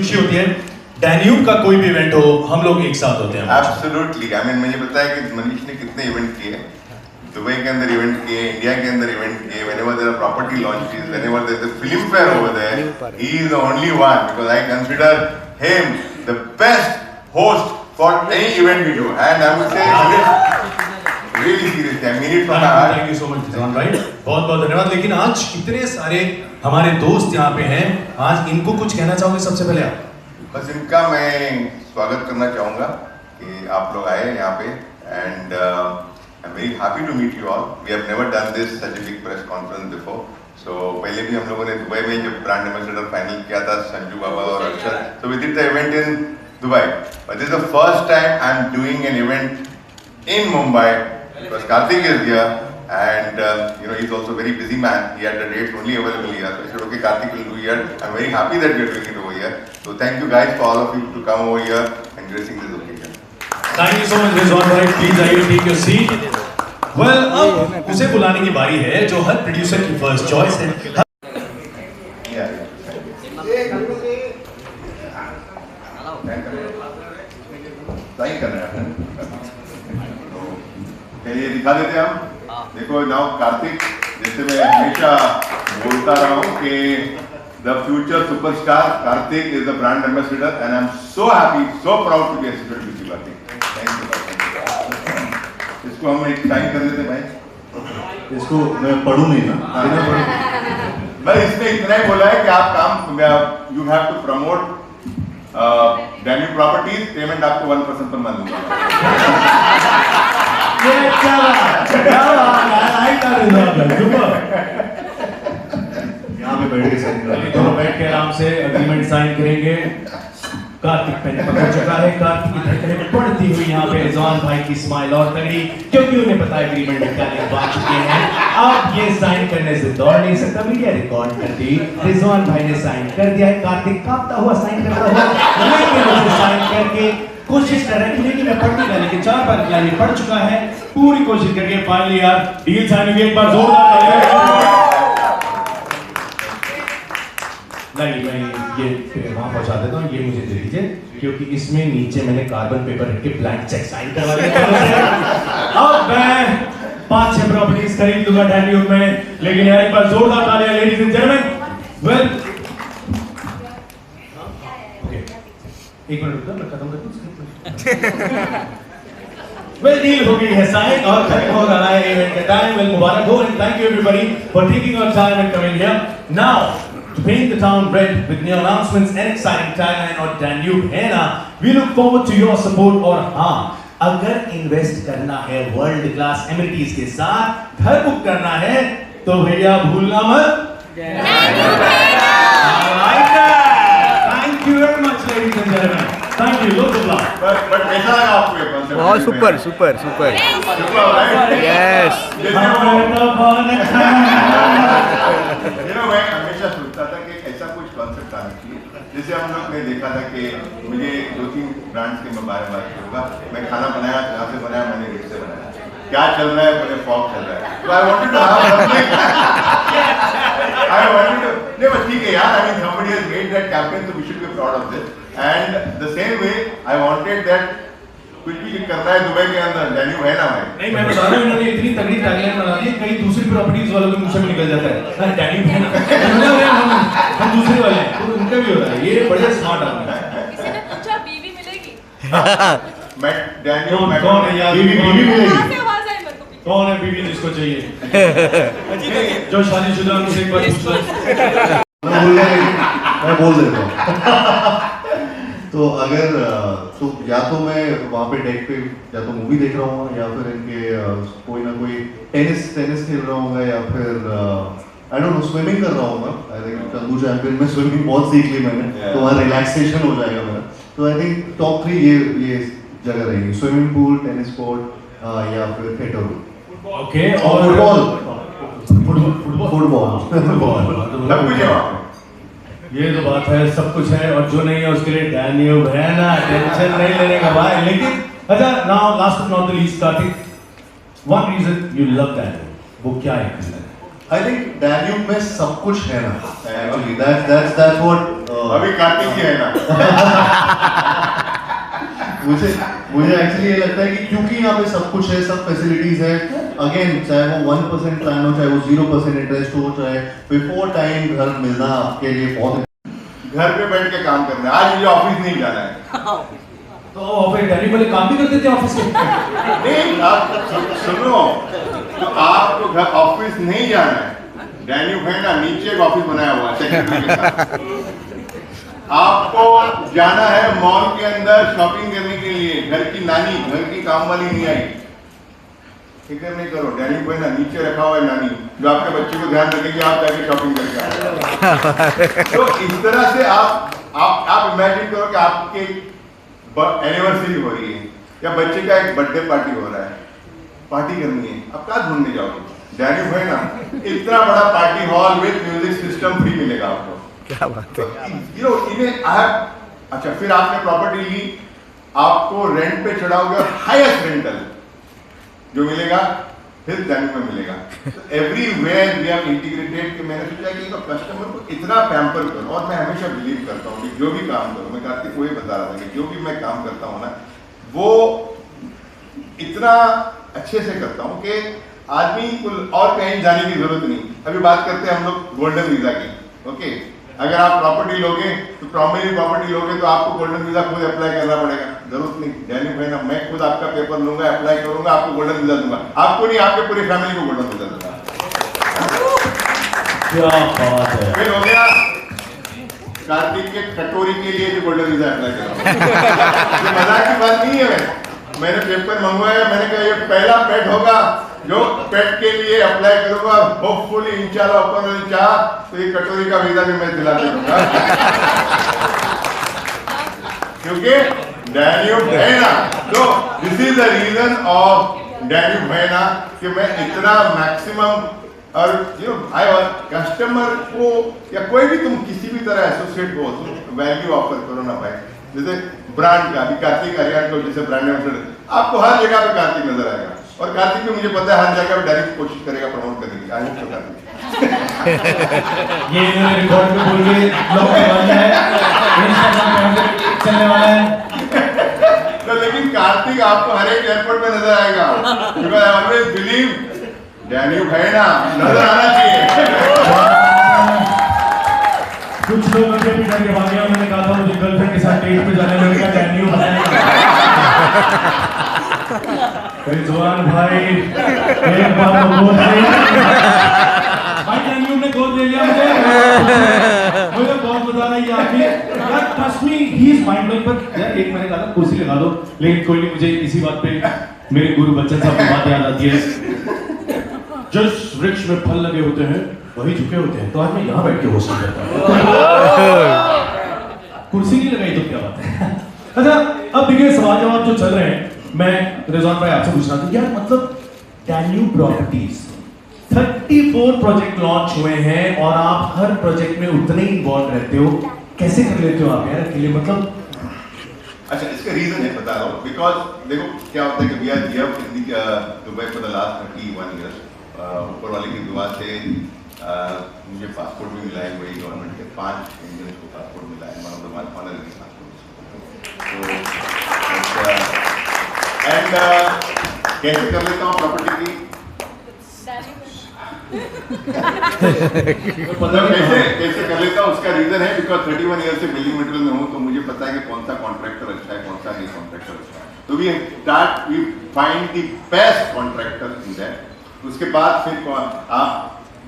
खुशी होती है डैन्यूब का कोई भी इवेंट हो हम लोग एक साथ होते हैं। एब्सोल्युटली आई मीन मुझे पता है कि मनीष ने कितने इवेंट किए, दुबई के अंदर इवेंट किए, इंडिया के अंदर इवेंट किए, whenever there are property launches, whenever there is a film fair over there, he is the only one because I consider him the best host for any event we do, and I would say really seriously I mean it from my heart. Thank you so much Rizwan भाई, बहुत बहुत धन्यवाद। लेकिन आज इतने सारे हमारे दोस्त यहाँ पे हैं, आज इनको कुछ कहना चाहोगे सबसे पहले आप? बस इनका मैं स्वागत करना चाहूँगा कि आप लोग आए यहाँ पे, and I am very happy to meet you all. We have never done this such a big press conference before. So पहले भी हम लोगों ने दुबई में जब ब्रांड एम्बेसडर फाइनल किया था संजू बाबा और Akshar, so we did the event in Dubai, but this is the first time I am doing an event in Mumbai because Kartik is here. And you know, he's also a very busy man. He had the dates only available here. So I said, okay, Karthik will do here. I'm very happy that we are doing it over here. So thank you guys for all of you to come over here and gracing this occasion. Thank you so much Rizwan भाई, please आइए, take your seat. Well, अब उसे बुलाने की बारी है जो हर producer की फर्स्ट चॉइस है। साइन करना है, चलिए दिखा देते हैं हम। देखो नाउ कार्तिक, जैसे मैं हमेशा बोलता रहा हूँ कि the future superstar Kartik is the brand ambassador and I am so happy, so proud to be associated with you Kartik. Thank you. इसको हम एक साइन कर देते भाई। इसको मैं पढ़ूं नहीं ना, भाई इसने इतना ही बोला है कि आप काम you have to promote Danube properties, payment आपको 1% पर मैं दूंगा। यहाँ पे बैठ के साइन करेंगे, दोनों बैठ के आराम से एग्रीमेंट साइन करेंगे। कार्तिक पेन पकड़ चुका है, कार्तिक की धड़कनें बढ़ती हुई यहाँ पे रिजवान भाई की स्माइल और तगड़ी, क्योंकि उन्हें पता है एग्रीमेंट निकालने पा चुके हैं। अब ये साइन करने से दौड़ नहीं सकता, मीडिया रिकॉर्ड कर दी, रिजवान भाई ने साइन कर दिया है। कार्तिक कांपता हुआ साइन करता हुआ लेकिन उसे साइन करके कोशिश कर रहे हैं कि मैं पढ़ नहीं रहा, लेकिन 4 बार क्लाइम पढ़ चुका है, पूरी कोशिश करके फाइनली यार डील साइन हुई। एक बार जोरदार तालियां। नहीं, मैं ये वहां पहुंचा देता हूँ, ये मुझे दे दीजिए क्योंकि इसमें नीचे मैंने कार्बन पेपर रख के ब्लैंक चेक साइन करवा दिया। अब मैं 5-6 प्रॉपर्टीज खरीद लूंगा डैन्यूब में, लेकिन यार एक बार जोरदार तालियां लेडीज एंड जेंटलमैन। वेल, एक मिनट रुको, मैं खत्म कर दूं। वेल, डील हो गई है साइन और खत्म हो रहा है इवेंट का टाइम। वेल, मुबारक हो and thank you everybody for taking your time and coming here. Now to paint the town red with new announcements and exciting tagline और Danube है ना, we look forward to your support। और हाँ, अगर invest करना है world class amenities के साथ, घर बुक करना है तो भैया भूलना मत। Thank you very much ladies and gentlemen, thank you, lots of love। but कैसा लगा आपको ये कॉन्सेप्ट? बहुत सुपर सुपर सुपर, यस। मैं हमेशा सोचता था कि ऐसा कुछ कॉन्सेप्ट आना चाहिए, जैसे हम लोग ने देखा था कि मुझे 2-3 ब्रांड्स के बारे में बात करूँगा। मैं खाना बनाया, जहाँ से बनाया मैंने रेट से बनाया, क्या चल रहा है मैंने फॉक चल रहा है, तो आई वांटेड टू नहीं बस ठीक है यार, I mean somebody has made that campaign, so we should be proud of this, and the same way I wanted that कुछ भी करना है दुबई के अंदर डैन्यूब है ना भाई। नहीं, मैं बता रहा हूँ, इन्होंने इतनी तगड़ी टैगलाइन बना दी, कई दूसरी प्रॉपर्टीज वालों के मुंह से भी निकल जाता है डैन्यूब है ना, हम दूसरे वाले हैं, तो उनका भी होता है। ये बड़े स्मार्ट आदमी है। किसी ने पूछा बीवी मिलेगी? मैं डैन्यूब कौन है यार? बीवी मिलेगी? कहाँ से आवाज आई मेरे को? कौन है बीवी जिसको चाहिए? जो शादीशुदा उनसे एक बार पूछ लो। मैं बोल देता हूँ। तो अगर तो या तो मैं वहाँ पे डेक पे या तो मूवी देख रहा हूँ, या फिर इनके कोई ना कोई टेनिस खेल रहा हूँ, या फिर आई डोंट नो स्विमिंग कर रहा हूँ। आई थिंक तंबू चैंपियन में स्विमिंग बहुत सीख ली मैंने, तो वहाँ रिलैक्सेशन हो जाएगा मेरा। तो आई थिंक टॉप 3 ये जगह रहेगी, स्विमिंग पूल, टेनिस कोर्ट या फिर थिएटर रूम। ओके, और फुटबॉल ये तो बात है, सब कुछ है, और जो नहीं है उसके लिए डैन्यूब है ना, टेंशन नहीं लेने का भाई। लेकिन अच्छा, now last but not the least, Kartik, one reason you love Danube, वो क्या है? आई थिंक डैन्यूब में सब कुछ है ना एक्चुअली दैट्स व्हाट अभी कार्तिक ही है ना। मुझे एक्चुअली ये लगता है कि क्योंकि यहाँ पे सब कुछ है, सब फैसिलिटीज है, अगेन चाहे वो 1% प्लान हो, चाहे वो 0% इंटरेस्ट हो, चाहे बिफोर टाइम घर मिलना आपके लिए बहुत घर पे बैठ के काम करना है। आज मुझे ऑफिस नहीं जाना है। तो फिर डैनी वाले काम भी करते थे ऑफिस में? नहीं, आप सुनो, तो आपको घर ऑफिस नहीं जाना है। डैन्यूब है ना, नीचे एक ऑफिस बनाया हुआ है सेक्रेटरी के साथ। आपको जाना है मॉल के अंदर शॉपिंग करने के लिए। घर की नानी, घर की काम वाली नहीं आई, फिक्र नहीं करो, डैन्यूब है ना, नीचे रखा हुआ है नानी, जो आपके बच्चे को ध्यान रखेगी, आप जाके शॉपिंग करके आए। तो इस तरह से आप इमेजिन करो कि आपके एनिवर्सरी हो रही है या बच्चे का एक बर्थडे पार्टी हो रहा है, पार्टी करनी है, आप कहाँ ढूंढने जाओगे? डैन्यूब है ना, इतना बड़ा party hall with music system free मिलेगा आपको। क्या बात है। अच्छा, फिर आपने प्रॉपर्टी ली, आपको रेंट पे चढ़ाओगे, हाईएस्ट रेंटल जो मिलेगा फिर डैन्यूब में मिलेगा। तो एवरीवेयर वी हैव इंटीग्रेटेड कि मैंने सोचा कि कस्टमर को इतना पैम्पर करो, और मैं हमेशा बिलीव करता हूँ कि जो भी काम करो, मैं कार्तिक को ये बता रहा था कि जो भी मैं काम करता हूँ ना, वो इतना अच्छे से करता हूँ कि आदमी को और कहीं जाने की जरूरत नहीं। अभी बात करते हैं हम लोग गोल्डन वीजा की। ओके, अगर आप प्रॉपर्टी लोगे तो प्राइमरी प्रॉपर्टी लोगे तो आपको गोल्डन वीजा खुद अप्लाई करना पड़ेगा, जरूरत नहीं। डैन्यूब है ना, मैं खुद आपका पेपर लूंगा, अप्लाई करूंगा, आपको गोल्डन वीजा दूंगा। आपको नहीं, आपके पूरी फैमिली को गोल्डन वीजा दूंगा। क्या बात है। फिर हो गया कार्तिक के कटोरी के लिए भी गोल्डन वीजा अप्लाई करा। मजाक की बात नहीं है। मैंने पेपर मंगवाया, मैंने कहा ये पहला पेट होगा जो पेट के लिए अप्लाई करूंगा, होपफुली इंशाल्लाह ऊपर वाली चाह तो ये कटोरी का वीजा भी मैं दिला दूंगा। क्योंकि डैन्यूब है ना, तो this is the reason of Danube है ना कि मैं इतना मैक्सिमम, और आई कस्टमर को या कोई भी तुम किसी भी तरह एसोसिएट हो, तुम वैल्यू ऑफर करो ना भाई। जैसे ब्रांड का, अभी कार्तिक आर्यन को जैसे ब्रांड एम्बेसडर, आपको हर जगह पे कार्तिक नजर आएगा, और कार्तिक भी मुझे पता है हर जगह पे डायरेक्ट कोशिश करेगा प्रमोट करने की। I hope so Kartik. ये इन्होंने रिकॉर्ड में बोल के ब्लॉग करवा दिया है, इंस्टाग्राम पे चलने वाला है। तो लेकिन कार्तिक आपको हर एक एयरपोर्ट पे नजर आएगा, because I always believe Danube है ना, नजर आना चाहिए। कुछ लोग मुझे भी डर के भागे, उन्होंने कहा था मुझे गर्लफ्रेंड के साथ डेट पे जाने लगेगा, डैन्यूब है। रिजवान भाई एक बार तो गोद ले भाई, डैन्यूब ने गोद ले लिया मुझे बहुत मजा आ रहा है यहाँ पे यार, trust me he is mind blowing. पर यार एक मैंने कहा था कुर्सी लगा दो, लेकिन कोई नहीं, मुझे इसी बात पे मेरे गुरु बच्चन साहब की बात याद आती है, जिस वृक्ष में फल लगे होते हैं वही झुके होते हैं। तो आज मैं यहाँ बैठ के होस्ट करता हूँ, कुर्सी नहीं लगाई तो क्या बात है। अच्छा, अब देखिए सवाल जवाब जो चल रहे हैं, मैं रिजवान भाई आपसे पूछ रहा था यार, मतलब डैन्यूब प्रॉपर्टीज 34 प्रोजेक्ट लॉन्च हुए हैं और आप हर प्रोजेक्ट में उतने ही इन्वॉल्व रहते हो, कैसे कर लेते हो आप यार अकेले? मतलब अच्छा, इसका रीजन है बता रहा हूँ, बिकॉज देखो क्या होता है कि we are here in Dubai for the last 31 years. ऊपर वाले की दुआ से मुझे पासपोर्ट भी मिला है, वही गवर्नमेंट के 5 इंडियंस को पासपोर्ट मिला है, one of the most honourable passport. And कैसे कर लेता हूँ प्रॉपर्टी की, कैसे कर लेता हूँ, उसका रीजन है बिकॉज 31 ईयर से बिल्डिंग मटेरियल में हूँ, तो मुझे पता है कि कौन सा कॉन्ट्रैक्टर अच्छा है, कौन सा नहीं कॉन्ट्रैक्टर अच्छा है। तो we find the best contractor in that. उसके बाद फिर आप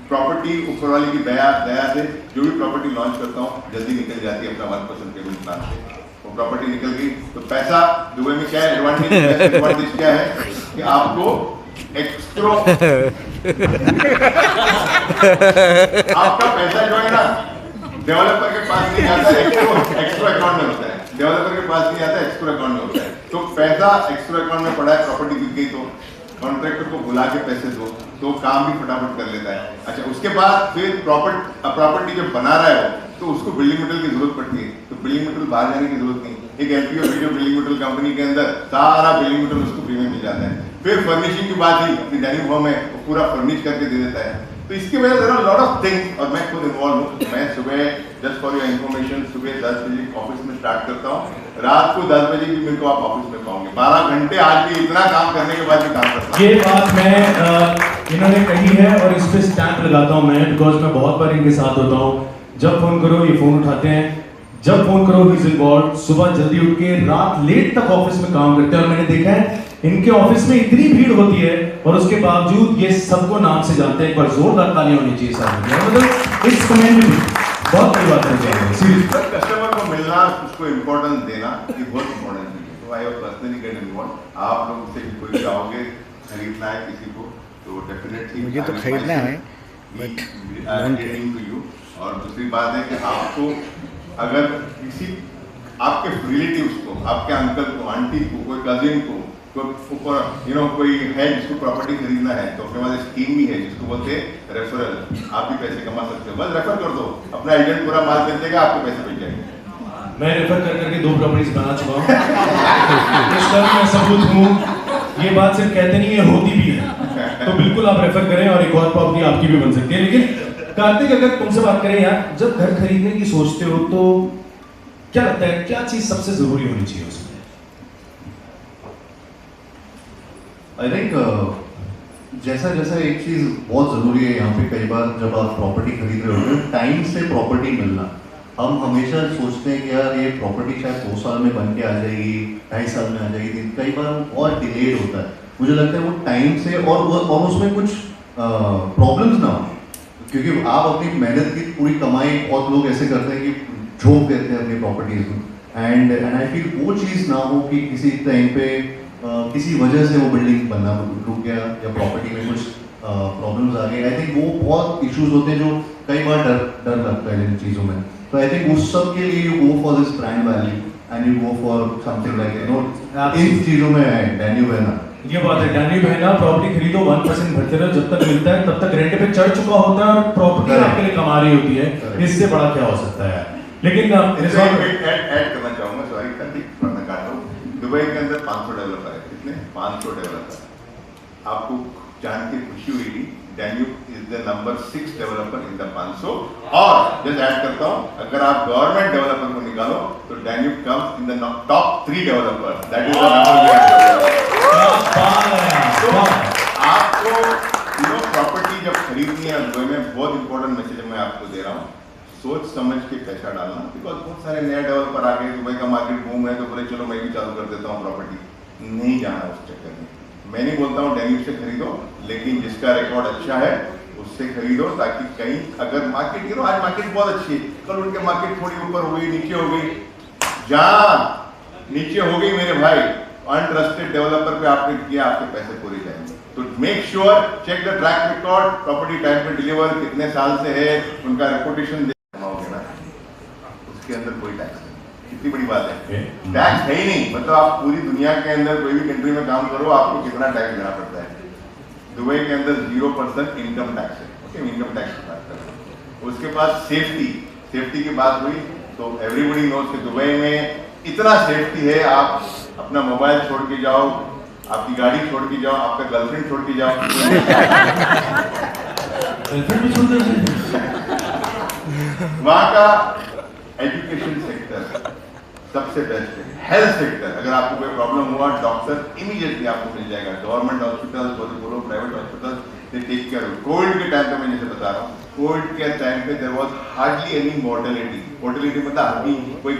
प्रॉपर्टी ऊपर वाले की दया से जो भी प्रॉपर्टी लॉन्च करता हूँ जल्दी निकल जाती है अपना 1% पेमेंट प्लान से। वो प्रॉपर्टी निकल गई तो पैसा दुबई में क्या है एडवांटेज क्या है कि आपको आपका पैसा जो है ना डेवलपर के पास नहीं आता, एक्स्ट्रा अकाउंट में होता है। डेवलपर के पास नहीं आता, एक्स्ट्रा अकाउंट में होता है। तो पैसा एक्स्ट्रा अकाउंट में पड़ा है, प्रॉपर्टी बिक गई तो कॉन्ट्रैक्टर को बुला के पैसे दो तो काम भी फटाफट कर लेता है। अच्छा, उसके बाद फिर प्रॉपर्टी जब बना रहा है तो उसको बिल्डिंग मटेरियल की जरूरत पड़ती है, तो बिल्डिंग मटेरियल बाहर जाने की जरूरत नहीं। एक LPO video building material company के अंदर सारा बिल्डिंग मटेरियल उसको फ्री में मिल जाता है। फिर फर्निशिंग की बात ही, अपनी डाइनिंग हॉल में वो पूरा फर्निश करके दे देता है। तो इसकी वजह से लॉट ऑफ थिंग्स, और मैं खुद इन्वॉल्व हूँ। मैं सुबह, जस्ट फॉर योर इन्फॉर्मेशन, सुबह 10 बजे ऑफिस में स्टार्ट करता हूँ, रात को 10 बजे भी मेरे को आप ऑफिस में पाओगे। 12 घंटे आज भी इतना काम करने के बाद भी काम करता हूँ। ये बात मैं इन्होंने कही है और इस पे स्टैंप लगाता हूँ मैं, बिकॉज मैं बहुत बार इनके साथ होता हूँ। जब फोन करो ये फोन उठाते हैं, जब फोन करो ही इज इन्वॉल्व। सुबह जल्दी उठ के रात लेट तक ऑफिस में काम करते हैं, और मैंने देखा है इनके ऑफिस में इतनी भीड़ होती है और उसके बावजूद ये सबको नाम से जानते हैं। एक बार जोरदार ताली होनी चाहिए साहब, मतलब इस कमेंट में बहुत बड़ी बात है। सीरियसली कस्टमर को मिलना, उसको इम्पोर्टेंस देना, ये बहुत इम्पोर्टेंट चीज है। तो I have personally get involve. आप लोग से भी कोई आओगे, खरीदना है किसी को, तो डेफिनेटली मुझे तो खरीदना है, बट टू यू। और दूसरी बात है कि आपको अगर किसी आपके रिलेटिव्स को, आपके अंकल को, आंटी को, कोई कजिन को, कोई कोई है जिसको प्रॉपर्टी खरीदना है, तो अपने पास स्कीम भी है जिसको बोलते हैं रेफरल। आप भी पैसे कमा सकते हो, बस रेफर कर दो, अपना एजेंट पूरा माल बेच देगा, आपको पैसे मिल जाएंगे। मैं रेफर कर करके 2 प्रॉपर्टीज बना चुका हूँ। इस तरह मैं सबूत हूँ। ये बात सिर्फ कहते नहीं है, होती भी है। तो बिल्कुल आप रेफर करें और एक और प्रॉपर्टी आपकी भी बन सकती है। लेकिन कार्तिक, अगर तुमसे बात करें यार, जब घर खरीदने की सोचते हो तो क्या लगता है, क्या चीज सबसे जरूरी होनी चाहिए उसमें? आई थिंक जैसा जैसा एक चीज बहुत जरूरी है यहाँ पे, कई बार जब आप प्रॉपर्टी खरीद रहे होते हो, टाइम से प्रॉपर्टी मिलना। हम हमेशा सोचते हैं कि यार ये प्रॉपर्टी शायद 2 साल में बन के आ जाएगी, 2.5 साल में आ जाएगी, कई बार और डिलेड होता है। मुझे लगता है वो टाइम से और उसमें कुछ प्रॉब्लम्स ना हो, क्योंकि आप अपनी मेहनत की पूरी कमाई, बहुत लोग ऐसे करते हैं कि झोंक देते हैं अपनी प्रॉपर्टीज में, एंड आई फील वो चीज़ ना हो कि किसी टाइम पे किसी वजह से वो बिल्डिंग बनना रुक गया या प्रॉपर्टी में कुछ प्रॉब्लम्स आ गए। आई थिंक वो बहुत इश्यूज होते हैं जो कई बार डर लगता है इन चीज़ों में। तो आई थिंक उस सब के लिए you go for this brand value and you go for something like in चीज़ों में है डैन्यूब है ना। ये बात है, डैन्यूब है ना, प्रॉपर्टी खरीदो, 1% भरते रहो, जब तक मिलता है तब तक रेंट पे चढ़ चुका होता है और प्रॉपर्टी आपके लिए कमा रही होती है। इससे बड़ा क्या हो सकता है? लेकिन ऐड करना चाहूंगा, सॉरी कार्तिक, मैं काट रहा हूँ। दुबई के अंदर 500 डेवलपर है। कितने? 500 डेवलपर। आपको जान के खुशी हुई, Danube is the number 6 developer in the 500। और जस्ट ऐड करता हूँ, अगर आप गवर्नमेंट डेवलपर को निकालो तो Danube comes in the top 3 developer. That is the number. आपको प्रॉपर्टी जब खरीदनी है दुबई में, बहुत इंपॉर्टेंट मैसेज मैं आपको दे रहा हूँ, सोच समझ के पैसा डालना। बिकॉज बहुत सारे नए डेवलपर आ गए, दुबई का मार्केट बूम है, तो बोले चलो मैं भी चालू कर देता हूँ प्रॉपर्टी। नहीं जाना उस चक्कर में। मैं नहीं बोलता हूँ डैन्यूब से खरीदो, लेकिन जिसका रिकॉर्ड अच्छा है उससे खरीदो, ताकि कहीं अगर मार्केट आज मार्केट बहुत अच्छी है, कल उनके मार्केट थोड़ी ऊपर हो गई, नीचे हो गई, जहाँ नीचे हो गई मेरे भाई, अनट्रस्टेड डेवलपर पे आपने किया, आपके पैसे पूरे जाएंगे। तो make sure, check the track record, property time पे डिलीवर कितने साल से है, उनका रेपुटेशन उसके अंदर कोई टैक्स नहीं। कितनी बड़ी बात है, टैक्स है ही नहीं। मतलब आप पूरी दुनिया के अंदर कोई भी कंट्री में काम करो, आपको कितना टैक्स देना पड़ता है? दुबई के अंदर 0% इनकम टैक्स है। ओके, इनकम टैक्स की बात करें। उसके बाद सेफ्टी की बात हुई तो एवरीबडी नोज कि दुबई में इतना सेफ्टी है। आप अपना मोबाइल छोड़ के जाओ, आपकी गाड़ी छोड़ के जाओ, आपका गर्लफ्रेंड छोड़ के जाओ, वहाँ का एजुकेशन सेक्टर सबसे बेस्ट है। हेल्थ सेक्टर, अगर आपको कोई प्रॉब्लम हुआ, डॉक्टर इमीडिएटली आपको मिल जाएगा। गवर्नमेंट हॉस्पिटल बोलो, private hospital, they take care. Covid के टाइम पे मैं जैसे बता रहा हूँ, कोविड के टाइम पे there was hardly any mortality मतलब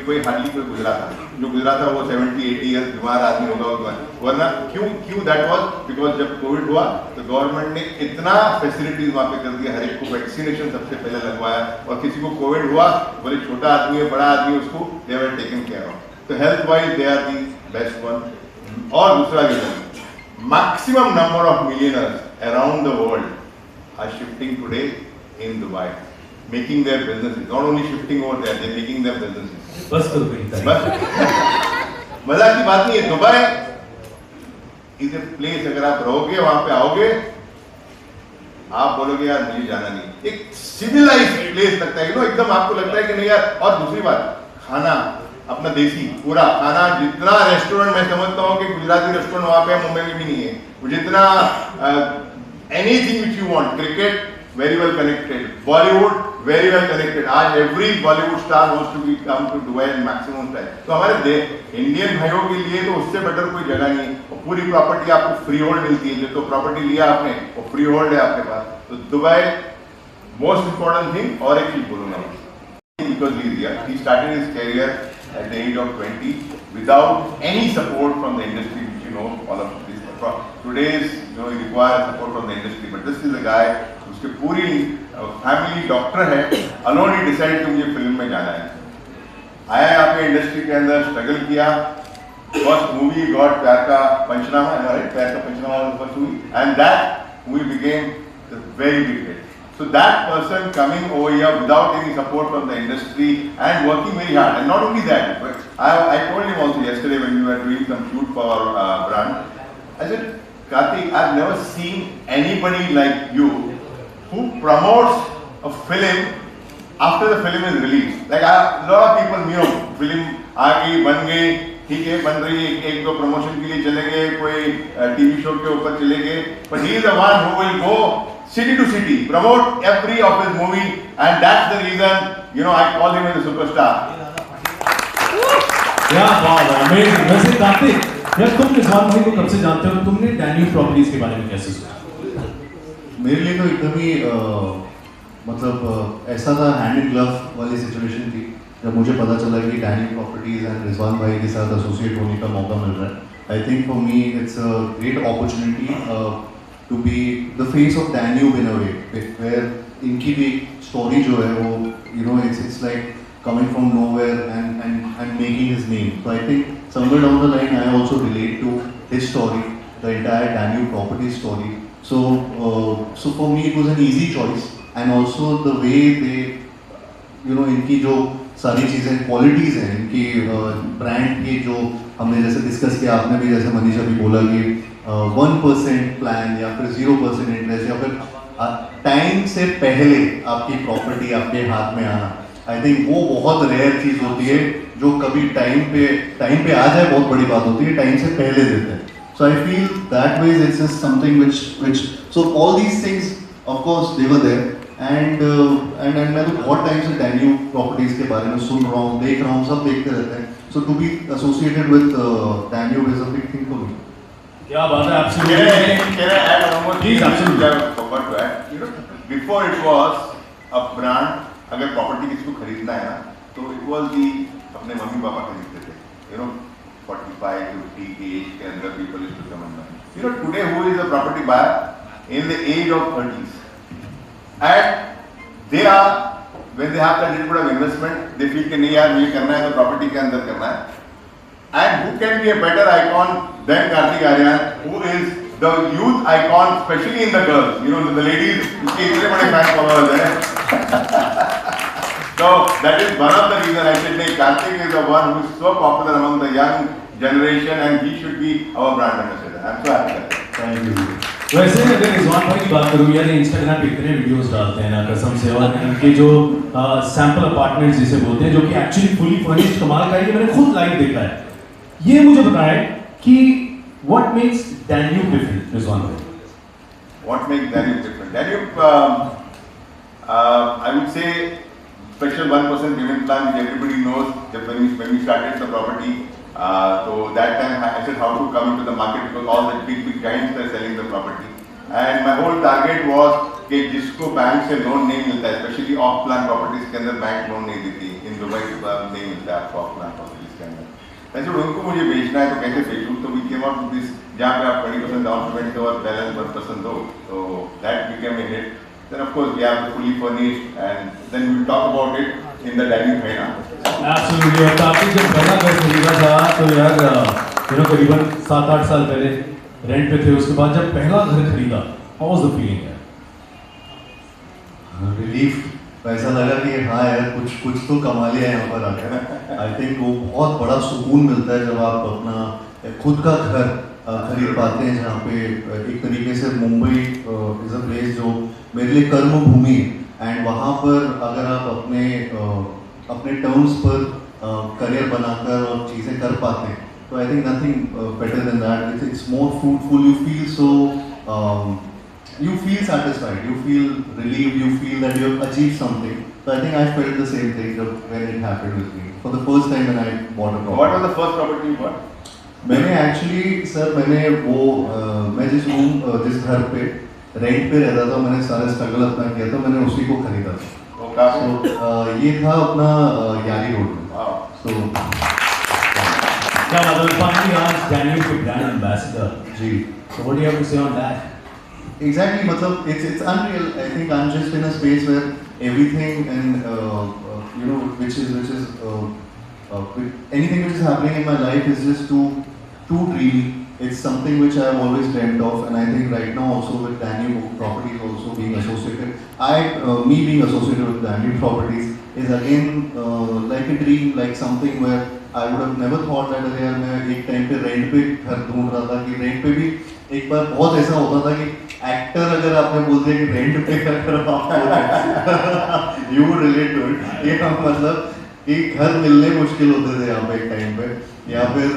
कोई हार्डली कोई गुजरा था। जो गुजरा था वो 70-80 ईयर्स बीमार आदमी होगा, वरना क्यों दैट वाज बिकॉज जब कोविड हुआ तो गवर्नमेंट ने इतना फैसिलिटीज वहाँ पे कर दिया, हर एक को वैक्सीनेशन सबसे पहले लगवाया, और किसी को कोविड हुआ, बोले छोटा आदमी है बड़ा आदमी, उसको they were taken care of. तो health wise they are the best one. और दूसरा reason, maximum number of millionaires around the world are shifting today in Dubai, making their businesses, not only shifting over there, they're making their businesses. बस करो कहीं बस मजाक की बात नहीं है। दुबई इज ए प्लेस, अगर आप रहोगे वहां पे आओगे, आप बोलोगे यार मुझे जाना नहीं। एक सिविलाइज्ड प्लेस लगता है, एकदम आपको लगता है कि नहीं यार। और दूसरी बात, खाना अपना देसी पूरा खाना, जितना रेस्टोरेंट मैं समझता हूँ कि गुजराती रेस्टोरेंट वहां पे मुंबई में भी नहीं है, जितना anything which you want, cricket very well connected. Bollywood very well connected. आज every Bollywood star wants to be come to Dubai and maximum time. तो हमारे इंडियन भाइयों के लिए तो उससे बेटर कोई जगह नहीं है. और पूरी प्रॉपर्टी आपको फ्री होल्ड मिलती है. जो तो प्रॉपर्टी लिया आपने वो फ्री होल्ड है आपके पास. तो दुबई मोस्ट इम्पोर्टेंट थिंग. और एक चीज बोलूंगा, because he started his career at the age of 20 without any support from the industry, which you know all of this. Today's he requires support from the industry, but this is a guy उसके पूरी family doctor है. Alone he decide कि मुझे film में जाना है. आया यहाँ पे इंडस्ट्री के अंदर, स्ट्रगल किया. फर्स्ट मूवी गॉट प्यार Ka Punchnama, Pyaar Ka Punchnama first movie, and that movie became the very big hit. So that person coming over here without any support from the industry and working very hard, and not only that, but I told him also yesterday when we were doing some shoot for our brand, I said, Karthik, I've never seen anybody like you who promotes a film after the film is released. Like a lot of people knew film आ गई, बन गई, ठीक है, बन रही है, एक दो प्रमोशन के लिए चले गए, कोई टीवी शो के ऊपर चले गए, but he is the one who will go city to city, promote every of his movie, and that's the reason I call him as a superstar. क्या बात है, अमेजिंग. वैसे कार्तिक, यार तुम रिजवान भाई को कब से जानते हो? तुमने डैनियल प्रॉपर्टीज के बारे में कैसे सोचा? मेरे लिए तो एकदम ही मतलब ऐसा था, हैंड इन ग्लव वाली सिचुएशन थी जब मुझे पता चला कि डैनियल प्रॉपर्टीज एंड रिजवान भाई के साथ एसोसिएट होने का मौका मिल रहा है. I think for me it's a great opportunity to be the face of Danube in a way, where इनकी भी स्टोरी जो है वो it's like coming from nowhere and making his name. So I think somewhere down the line I also relate to his story, the entire Danube property story. So for me it was an easy choice, and also the way they इनकी जो सारी चीज़ें qualities हैं, इनकी brand की जो हमने जैसे डिस्कस किया, आपने भी जैसे मनीषा भी बोला कि 1% प्लान या फिर 0% इंटरेस्ट या फिर टाइम से पहले आपकी प्रॉपर्टी आपके हाथ में आना, आई थिंक वो बहुत रेयर चीज़ होती है. जो कभी टाइम पे आ जाए बहुत बड़ी बात होती है, टाइम से पहले देते हैं. So I feel that ways it's just something which so all these things of course they were there, and मैं तो बहुत टाइम से डैन्यूब प्रॉपर्टीज के बारे में सुन रहा हूँ, देख रहा हूँ, सब देखते रहते हैं. So to be associated with Danube is a big thing for me. क्या बात है. Can I add one more thing? Please, absolutely. I forgot to add. Before it was a brand. अगर प्रॉपर्टी किसी को खरीदना है ना, तो इट वॉज दी अपने मम्मी पापा खरीदते थे. 45 to 50 की एज के अंदर people is to come in. Today who is a property buyer in the age of 30s, and they are when they have that little bit of investment, they feel कि नहीं यार मुझे करना है तो प्रॉपर्टी के अंदर करना है. And who can be a better icon than Kartik Aaryan, who is the youth icon, especially in the girls, the ladies, इसके इतने बड़े fan followers हैं. So that is one of the reason I said that Karthik is the one who is so popular among the young generation, and he should be our brand ambassador. I'm so happy. Thank you. वैसे अगर रिजवान भाई की बात करूँ यार, Instagram पे इतने videos डालते हैं ना कसम से, और इनके जो सैंपल अपार्टमेंट्स जिसे बोलते हैं, जो कि एक्चुअली फुली फर्निश्ड कमाल का है, ये मैंने खुद लाइव देखा है. ये मुझे बताएं कि what makes Danube different, Rizwan bhai? What makes Danube different? Danube, I would say, special 1% payment plan which everybody knows. That when we started the property, so that time I said how to come into the market because all the big giants were selling the property, and my whole target was कि जिसको bank से loan नहीं मिलता है, specially of plan properties के अंदर bank loan नहीं देती, इन दुबई नहीं मिलता है आपको ऑफ प्लान प्रॉपर्टीज के अंदर. ऐसे उनको मुझे बेचना है तो कैसे बेचूं, तो we came out with this जहाँ पे आप 20% डाउन पेमेंट और बैलेंस 1% दो, तो that became a hit. Then of course we have fully furnished, and then we will talk about it in the dining है ना. एब्सोल्युटली. और आपने जब पहला घर खरीदा था तो यार करीबन 7-8 साल पहले रेंट पे थे, उसके बाद जब पहला घर खरीदा, how was the feeling? Relief. ऐसा लगा कि हाँ यार कुछ तो कमा लिया है यहाँ पर आकर. आई थिंक वो बहुत बड़ा सुकून मिलता है जब आप अपना खुद का घर खरीद पाते हैं, जहाँ पे एक तरीके से मुंबई इज अ प्लेस जो मेरे लिए कर्म भूमि है, एंड वहाँ पर अगर आप अपने टर्म्स पर करियर बनाकर और चीज़ें कर पाते हैं, तो I think nothing better than that. It's more fruitful, you feel so you feel satisfied, you feel relieved, you feel that you have achieved something. So I think I felt the same thing when it happened with me. For the first time when I bought a property. What was the first property you bought? मैंने actually sir मैंने वो मैं जिस घर पे rent पे रहता था, मैंने सारा स्ट्रगल अपना किया था, मैंने उसी को खरीदा था. वो कहाँ पे? So ये था अपना यारी रोड में. Wow. So क्या मतलब finally asked Daniel to brand ambassador. Ji. So what do you have to say on that? Exactly, मतलब it's unreal. I think I'm just in a space where everything and you know which is anything which is happening in my life is just too dreamy. It's something which I've always dreamt of, and I think right now also with Daniel Properties also being associated, me being associated with Daniel Properties is again like a dream, like something where I would have never thought that अरे यार मैं एक time पे rent पे घर ढूंढ रहा था कि रेंट पे भी एक बार बहुत ऐसा होता था कि एक्टर अगर आपने बोल दिया कि रेंट पे अगर आप you would relate to it, ये मतलब कि घर मिलने मुश्किल होते थे यहाँ पे एक टाइम पे, या फिर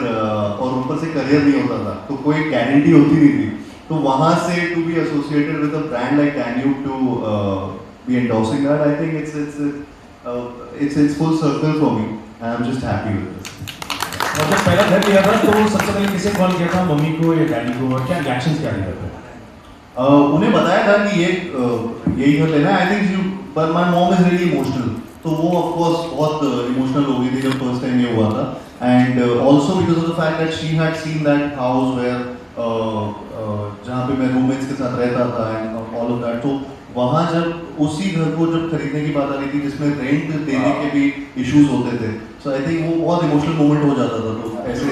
और ऊपर से करियर नहीं होता था तो कोई गारंटी होती नहीं थी. तो वहाँ से to be associated with a brand like Danube to be endorsing that, I think it's full circle for me and I'm just happy with this. और जब पहला घर लिया था तो सबसे पहले किसे कॉल किया था, मम्मी को या डैडी को, और क्या रिएक्शंस क्या दिए थे? उन्हें बताया था कि ये यही घर लेना है. आई थिंक यू पर my mom is really emotional, तो वो ऑफ कोर्स बहुत इमोशनल हो गई थी जब फर्स्ट टाइम ये हुआ था. And also because of the fact that she had seen that house where जहाँ पे मैं रूममेट्स के साथ रहता था एंड ऑल ऑफ दैट. तो वहाँ जब उसी घर को जब खरीदने की बात आ रही थी जिसमें रेंट देने के भी इश्यूज होते थे, सो आई थिंक वो बहुत इमोशनल मोमेंट हो जाता था. तो ऐसे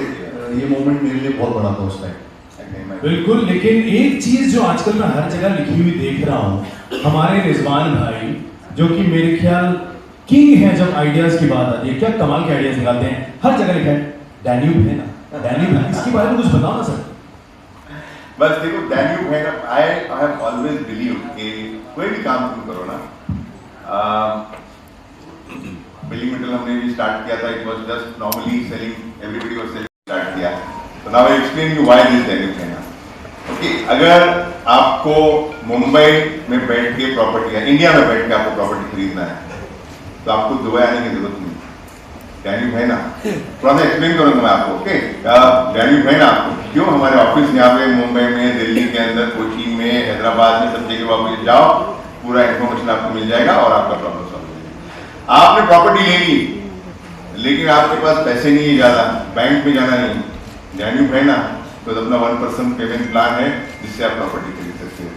ये मोमेंट मेरे लिए बहुत बड़ा था उस टाइम. बिल्कुल. लेकिन एक चीज जो आजकल मैं हर जगह लिखी हुई देख रहा हूँ, हमारे रिजवान भाई जो कि मेरे ख्याल किंग है जब आइडियाज की बात आती है, क्या कमाल के आइडियाज निकालते हैं. हर जगह लिखा है Danube है ना, Danube है. इसके बारे में कुछ बताओ ना सर. बस देखो Danube है ना, आई हैव ऑलवेज बिलीव कि कोई भी काम तुम करो ना, बिलिंग मेटल हमने भी स्टार्ट किया था, it was just normally selling, everybody was selling, start किया. तो now I explain you why this Danube है ना. ओके, अगर आपको मुंबई में बैठ के प्रॉपर्टी या इंडिया में बैठ के आपको प्रॉपर्टी खरीदना है तो आपको दुबई आने की जरूरत नहीं. Danube है ना, थोड़ा सा एक्सप्लेन करूंगा मैं आपको. ओके, Danube है ना, क्यों हमारे ऑफिस यहाँ पे मुंबई में, दिल्ली के अंदर, कोची में, हैदराबाद में, सब जगह वापस जाओ, पूरा इन्फॉर्मेशन आपको मिल जाएगा और आपका प्रॉब्लम सॉल्व हो जाएगा. आपने प्रॉपर्टी ले ली लेकिन आपके पास पैसे नहीं है ज्यादा, बैंक में जाना नहीं, Danube है ना, तो अपना 1% पेमेंट प्लान है जिससे आप प्रॉपर्टी खरीद सकते हो.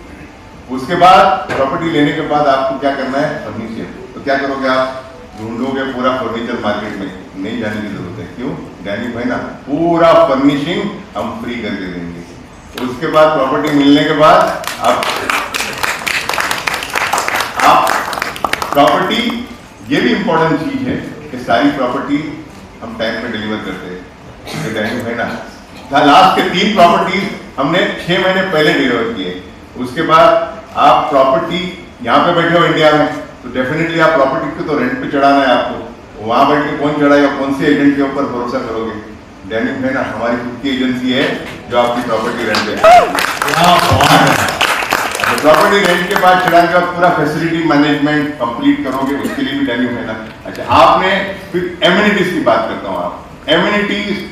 उसके बाद प्रॉपर्टी लेने के बाद आपको क्या करना है, फर्नीचर. तो क्या करोगे आप, ढूंढोगे पूरा फर्नीचर मार्केट में, नहीं जाने की जरूरत है. क्यों, Danube है ना, पूरा फर्निशिंग हम फ्री करके देंगे. उसके बाद प्रॉपर्टी मिलने के बाद आप प्रॉपर्टी, ये भी इंपॉर्टेंट चीज है कि सारी प्रॉपर्टी हम टाइम पे डिलीवर करते हैं. Danube है ना, लास्ट के 3 प्रॉपर्टीज हमने 6 महीने पहले डिलीवर किए. उसके बाद आप प्रॉपर्टी यहाँ पे बैठे हो इंडिया में, तो डेफिनेटली आप प्रॉपर्टी को तो रेंट पे चढ़ाना है आपको. वहां बैठ के कौन चढ़ाएगा, कौन से एजेंट के ऊपर भरोसा करोगे. Danube है ना, हमारी खुद की एजेंसी है जो आपकी प्रॉपर्टी रेंट पे, प्रॉपर्टी रेंट के बाद चढ़ाने का पूरा फैसिलिटी मैनेजमेंट कंप्लीट करोगे, उसके लिए भी Danube है ना. अच्छा, आपने फिर एमिनिटीज की बात करता हूँ. आप एमिनिटीज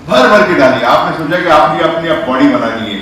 भर भर के डालिए. आपने सोचा कि आपने अपनी बॉडी बनानी है,